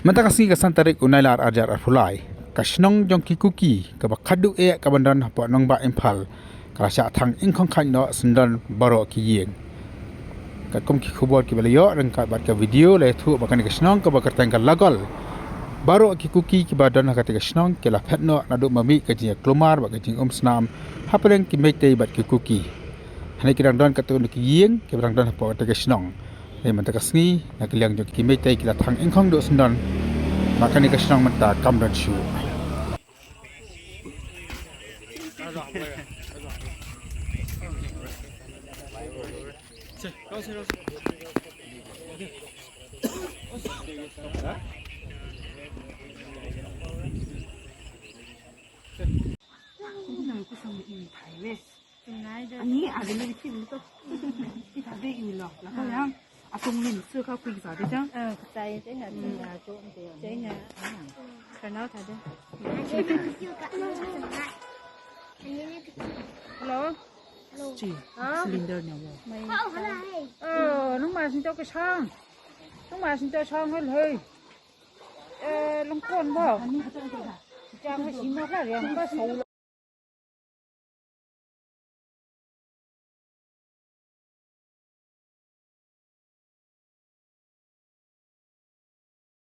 Mata kasih kesan tarik unailar ajar arfulai. Kasnong jong kikuki ke bakadu ke bandan hapa nong ba impal. Kerasa thang ingkong no sendan baro ki yeng. Kakum ki khubor ki beliau rengkat bat ke video le thu bakan kasnong ke bakartang ke lagol. Baro kikuki ki badan hakat kasnong ke la phetno nadu mami ke jing klumar ba ke jing snam hapeleng ki mete bat kikuki. Hani kirang don katun ki yeng ke barang don hapa ke kasnong. Ni mata kasni nak liang jong ki mete ki la thang ingkong do sendan. Makan ikan senang mentah kam dan syu. Ini ada lagi sih betul. Kita ada ini loh. Lalu yang aku ingin suka kuih saja jang. Saya thế là chỗ thế là cái nó thật đấy. Hello. Chị, cylinder nhau. Lúc mà xin cho cái xong. Lúc mà xin cho xong hết hơi. Lông con bỏ. Trang cái gì mà cái gì có sầu.